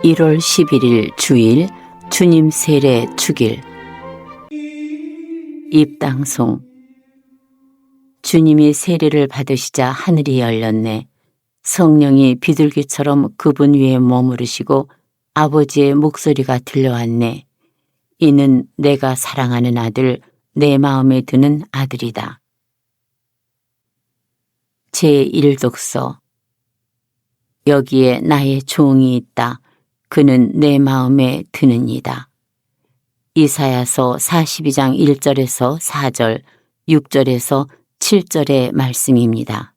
1월 11일 주일 주님 세례 주길 입당송. 주님이 세례를 받으시자 하늘이 열렸네. 성령이 비둘기처럼 그분 위에 머무르시고 아버지의 목소리가 들려왔네. 이는 내가 사랑하는 아들, 내 마음에 드는 아들이다. 제1독서. 여기에 나의 종이 있다. 그는 내 마음에 드느니다. 이사야서 42장 1절에서 4절, 6절에서 7절의 말씀입니다.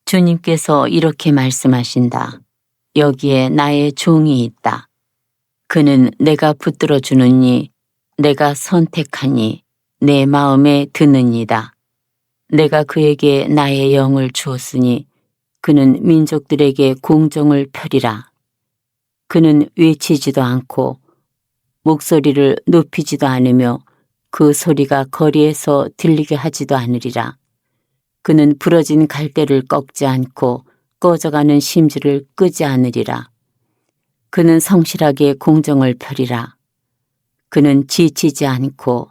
주님께서 이렇게 말씀하신다. 여기에 나의 종이 있다. 그는 내가 붙들어 주느니, 내가 선택하니, 내 마음에 드느니다. 내가 그에게 나의 영을 주었으니 그는 민족들에게 공정을 펴리라. 그는 외치지도 않고 목소리를 높이지도 않으며 그 소리가 거리에서 들리게 하지도 않으리라. 그는 부러진 갈대를 꺾지 않고 꺼져가는 심지를 끄지 않으리라. 그는 성실하게 공정을 펴리라. 그는 지치지 않고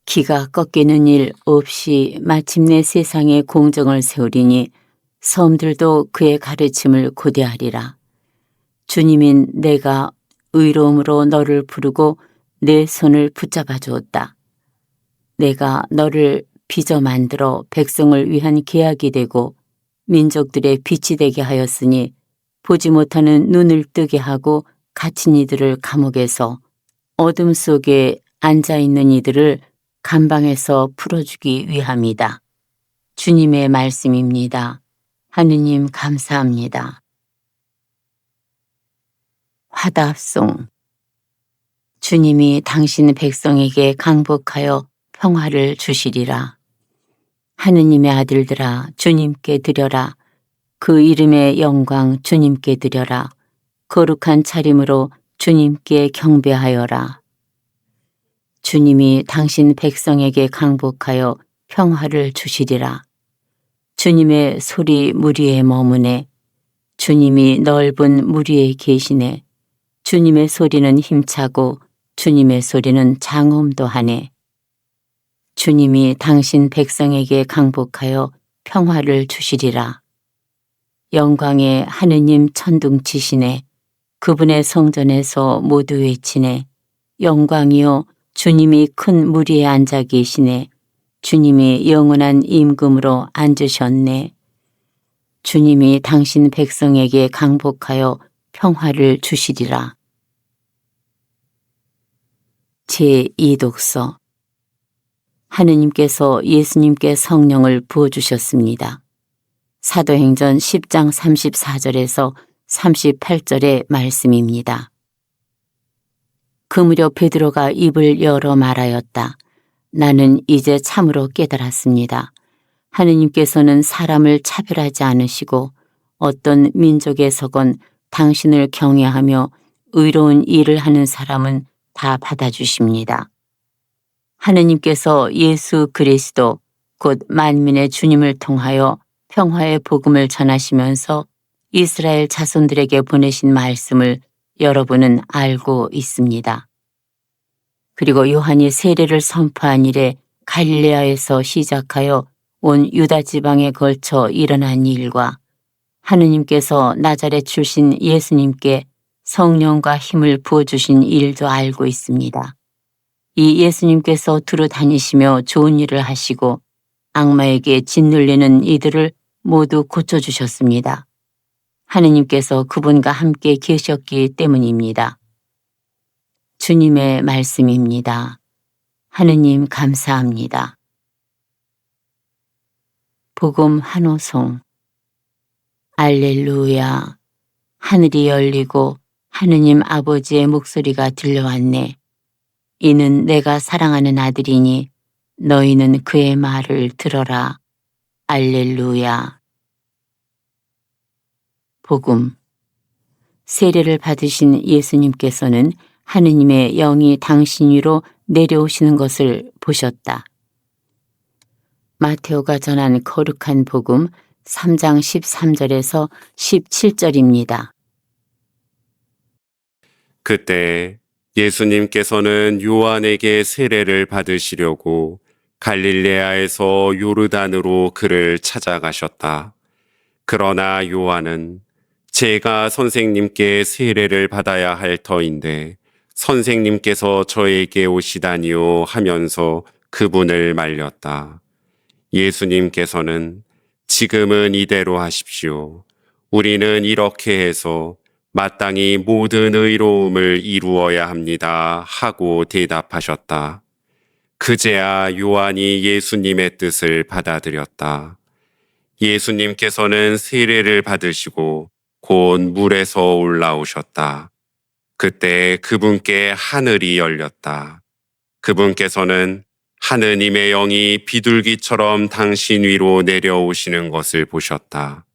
기가 꺾이는 일 없이 마침내 세상에 공정을 세우리니 섬들도 그의 가르침을 고대하리라. 주님인 내가 의로움으로 너를 부르고 내 손을 붙잡아 주었다. 내가 너를 빚어 만들어 백성을 위한 계약이 되고 민족들의 빛이 되게 하였으니 보지 못하는 눈을 뜨게 하고 갇힌 이들을 감옥에서 어둠 속에 앉아있는 이들을 감방에서 풀어주기 위함이다. 주님의 말씀입니다. 하느님 감사합니다. 화답송. 주님이 당신 백성에게 강복하여 평화를 주시리라. 하느님의 아들들아 주님께 드려라. 그 이름의 영광 주님께 드려라. 거룩한 차림으로 주님께 경배하여라. 주님이 당신 백성에게 강복하여 평화를 주시리라. 주님의 소리 물 위에 머무네. 주님이 넓은 물 위에 계시네. 주님의 소리는 힘차고 주님의 소리는 장엄도 하네. 주님이 당신 백성에게 강복하여 평화를 주시리라. 영광의 하느님 천둥치시네. 그분의 성전에서 모두 외치네. 영광이요 주님이 큰 물 위에 앉아 계시네. 주님이 영원한 임금으로 앉으셨네. 주님이 당신 백성에게 강복하여 평화를 주시리라. 제2독서. 하느님께서 예수님께 성령을 부어주셨습니다. 사도행전 10장 34절에서 38절의 말씀입니다. 그 무렵 베드로가 입을 열어 말하였다. 나는 이제 참으로 깨달았습니다. 하느님께서는 사람을 차별하지 않으시고 어떤 민족에서건 당신을 경외하며 의로운 일을 하는 사람은 다 받아주십니다. 하느님께서 예수 그리스도 곧 만민의 주님을 통하여 평화의 복음을 전하시면서 이스라엘 자손들에게 보내신 말씀을 여러분은 알고 있습니다. 그리고 요한이 세례를 선포한 이래 갈릴레아에서 시작하여 온 유다 지방에 걸쳐 일어난 일과 하느님께서 나자렛 출신 예수님께 성령과 힘을 부어주신 일도 알고 있습니다. 이 예수님께서 두루 다니시며 좋은 일을 하시고 악마에게 짓눌리는 이들을 모두 고쳐주셨습니다. 하느님께서 그분과 함께 계셨기 때문입니다. 주님의 말씀입니다. 하느님 감사합니다. 복음 한호송. 알렐루야. 하늘이 열리고 하느님 아버지의 목소리가 들려왔네. 이는 내가 사랑하는 아들이니 너희는 그의 말을 들어라. 알렐루야. 복음. 세례를 받으신 예수님께서는 하느님의 영이 당신 위로 내려오시는 것을 보셨다. 마테오가 전한 거룩한 복음 3장 13절에서 17절입니다. 그때 예수님께서는 요한에게 세례를 받으시려고 갈릴레아에서 요르단으로 그를 찾아가셨다. 그러나 요한은 제가 선생님께 세례를 받아야 할 터인데 선생님께서 저에게 오시다니요 하면서 그분을 말렸다. 예수님께서는 지금은 이대로 하십시오. 우리는 이렇게 해서 마땅히 모든 의로움을 이루어야 합니다. 하고 대답하셨다. 그제야 요한이 예수님의 뜻을 받아들였다. 예수님께서는 세례를 받으시고 곧 물에서 올라오셨다. 그때 그분께 하늘이 열렸다. 그분께서는 하느님의 영이 비둘기처럼 당신 위로 내려오시는 것을 보셨다.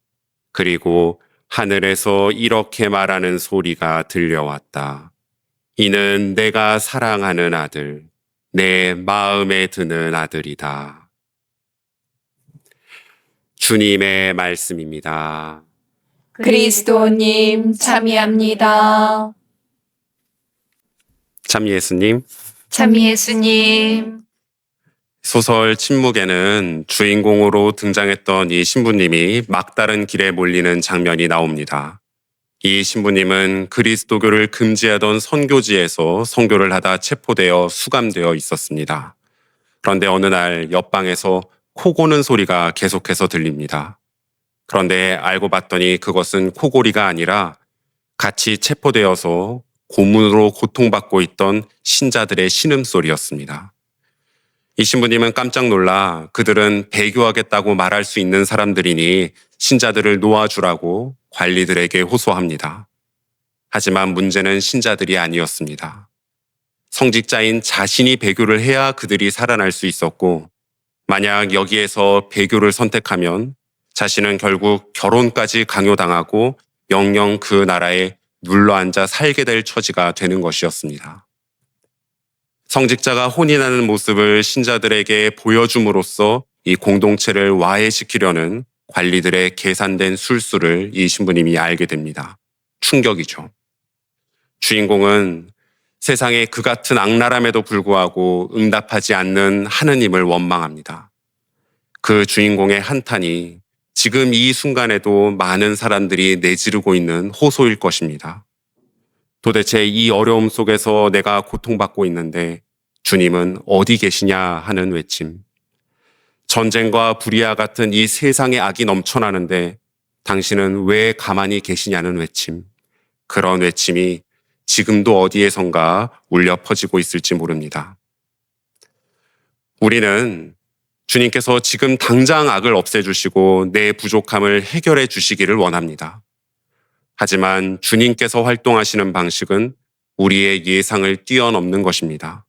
그리고 하늘에서 이렇게 말하는 소리가 들려왔다. 이는 내가 사랑하는 아들, 내 마음에 드는 아들이다. 주님의 말씀입니다. 그리스도님 참여합니다. 참 예수님, 참 예수님. 소설 침묵에는 주인공으로 등장했던 이 신부님이 막다른 길에 몰리는 장면이 나옵니다. 이 신부님은 그리스도교를 금지하던 선교지에서 선교를 하다 체포되어 수감되어 있었습니다. 그런데 어느 날 옆방에서 코 고는 소리가 계속해서 들립니다. 그런데 알고 봤더니 그것은 코골이가 아니라 같이 체포되어서 고문으로 고통받고 있던 신자들의 신음소리였습니다. 이 신부님은 깜짝 놀라 그들은 배교하겠다고 말할 수 있는 사람들이니 신자들을 놓아주라고 관리들에게 호소합니다. 하지만 문제는 신자들이 아니었습니다. 성직자인 자신이 배교를 해야 그들이 살아날 수 있었고, 만약 여기에서 배교를 선택하면 자신은 결국 결혼까지 강요당하고 영영 그 나라에 눌러앉아 살게 될 처지가 되는 것이었습니다. 성직자가 혼인하는 모습을 신자들에게 보여줌으로써 이 공동체를 와해시키려는 관리들의 계산된 술수를 이 신부님이 알게 됩니다. 충격이죠. 주인공은 세상에 그 같은 악랄함에도 불구하고 응답하지 않는 하느님을 원망합니다. 그 주인공의 한탄이 지금 이 순간에도 많은 사람들이 내지르고 있는 호소일 것입니다. 도대체 이 어려움 속에서 내가 고통받고 있는데 주님은 어디 계시냐 하는 외침. 전쟁과 불의와 같은 이 세상의 악이 넘쳐나는데 당신은 왜 가만히 계시냐는 외침. 그런 외침이 지금도 어디에선가 울려 퍼지고 있을지 모릅니다. 우리는 주님께서 지금 당장 악을 없애주시고 내 부족함을 해결해 주시기를 원합니다. 하지만 주님께서 활동하시는 방식은 우리의 예상을 뛰어넘는 것입니다.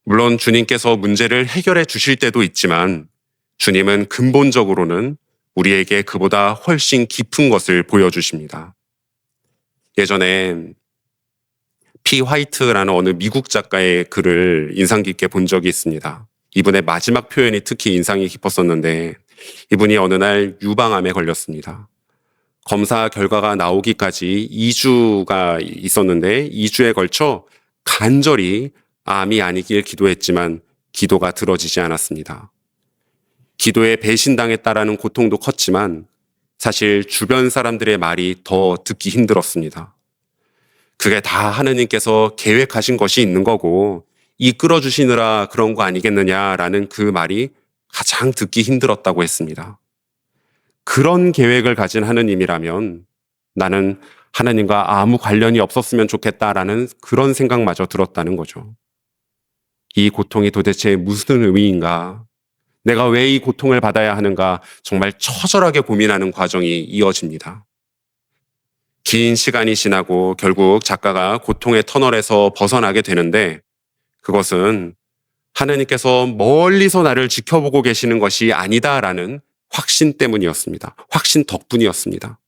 물론 주님께서 문제를 해결해 주실 때도 있지만 주님은 근본적으로는 우리에게 그보다 훨씬 깊은 것을 보여주십니다. 예전에 피 화이트라는 어느 미국 작가의 글을 인상 깊게 본 적이 있습니다. 이분의 마지막 표현이 특히 인상이 깊었었는데 이분이 어느 날 유방암에 걸렸습니다. 검사 결과가 나오기까지 2주가 있었는데 2주에 걸쳐 간절히 암이 아니길 기도했지만 기도가 들어지지 않았습니다. 기도에 배신당했다라는 고통도 컸지만 사실 주변 사람들의 말이 더 듣기 힘들었습니다. 그게 다 하느님께서 계획하신 것이 있는 거고 이끌어 주시느라 그런 거 아니겠느냐라는 그 말이 가장 듣기 힘들었다고 했습니다. 그런 계획을 가진 하느님이라면 나는 하느님과 아무 관련이 없었으면 좋겠다라는 그런 생각마저 들었다는 거죠. 이 고통이 도대체 무슨 의미인가? 내가 왜 이 고통을 받아야 하는가? 정말 처절하게 고민하는 과정이 이어집니다. 긴 시간이 지나고 결국 작가가 고통의 터널에서 벗어나게 되는데 그것은 하느님께서 멀리서 나를 지켜보고 계시는 것이 아니다라는 확신 때문이었습니다. 확신 덕분이었습니다.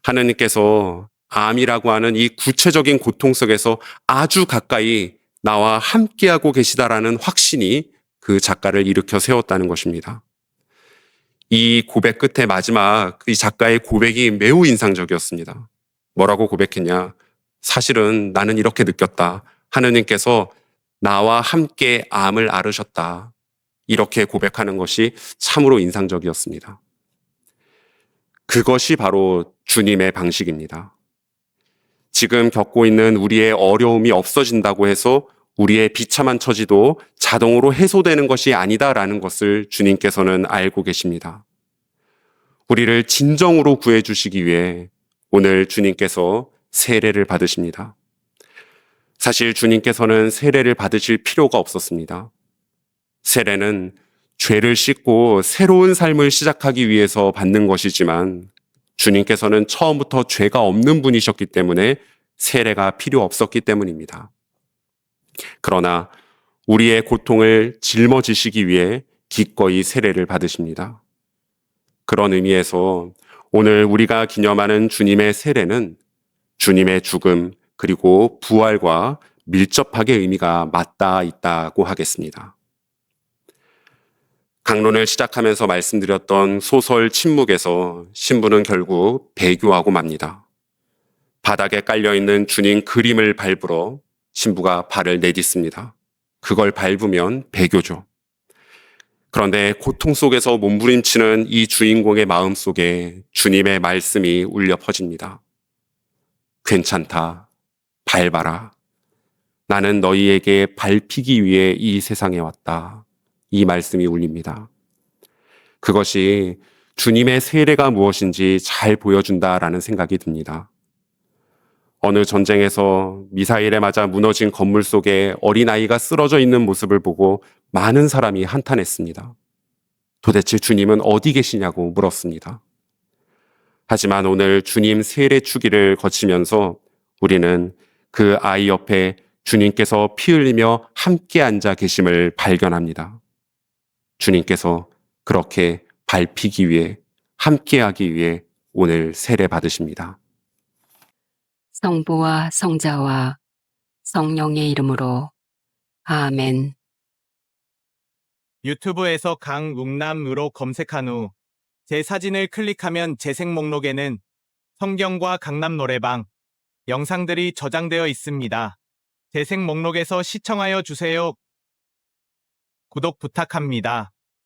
하느님께서 암이라고 하는 이 구체적인 고통 속에서 아주 가까이 나와 함께하고 계시다라는 확신이 그 작가를 일으켜 세웠다는 것입니다. 이 고백 끝에 마지막 이 작가의 고백이 매우 인상적이었습니다. 뭐라고 고백했냐? 사실은 나는 이렇게 느꼈다. 하느님께서 나와 함께 암을 앓으셨다. 이렇게 고백하는 것이 참으로 인상적이었습니다. 그것이 바로 주님의 방식입니다. 지금 겪고 있는 우리의 어려움이 없어진다고 해서 우리의 비참한 처지도 자동으로 해소되는 것이 아니다라는 것을 주님께서는 알고 계십니다. 우리를 진정으로 구해주시기 위해 오늘 주님께서 세례를 받으십니다. 사실 주님께서는 세례를 받으실 필요가 없었습니다. 세례는 죄를 씻고 새로운 삶을 시작하기 위해서 받는 것이지만 주님께서는 처음부터 죄가 없는 분이셨기 때문에 세례가 필요 없었기 때문입니다. 그러나 우리의 고통을 짊어지시기 위해 기꺼이 세례를 받으십니다. 그런 의미에서 오늘 우리가 기념하는 주님의 세례는 주님의 죽음 그리고 부활과 밀접하게 의미가 맞닿아 있다고 하겠습니다. 강론을 시작하면서 말씀드렸던 소설 침묵에서 신부는 결국 배교하고 맙니다. 바닥에 깔려있는 주님 그림을 밟으러 신부가 발을 내딛습니다. 그걸 밟으면 배교죠. 그런데 고통 속에서 몸부림치는 이 주인공의 마음 속에 주님의 말씀이 울려 퍼집니다. 괜찮다. 밟아라. 나는 너희에게 밟히기 위해 이 세상에 왔다. 이 말씀이 울립니다. 그것이 주님의 세례가 무엇인지 잘 보여준다라는 생각이 듭니다. 어느 전쟁에서 미사일에 맞아 무너진 건물 속에 어린아이가 쓰러져 있는 모습을 보고 많은 사람이 한탄했습니다. 도대체 주님은 어디 계시냐고 물었습니다. 하지만 오늘 주님 세례 주기를 거치면서 우리는 그 아이 옆에 주님께서 피 흘리며 함께 앉아 계심을 발견합니다. 주님께서 그렇게 밟히기 위해 함께하기 위해 오늘 세례 받으십니다. 성부와 성자와 성령의 이름으로 아멘. 유튜브에서 강웅남으로 검색한 후 제 사진을 클릭하면 재생 목록에는 성경과 강남 노래방 영상들이 저장되어 있습니다. 재생 목록에서 시청하여 주세요. 구독 부탁합니다.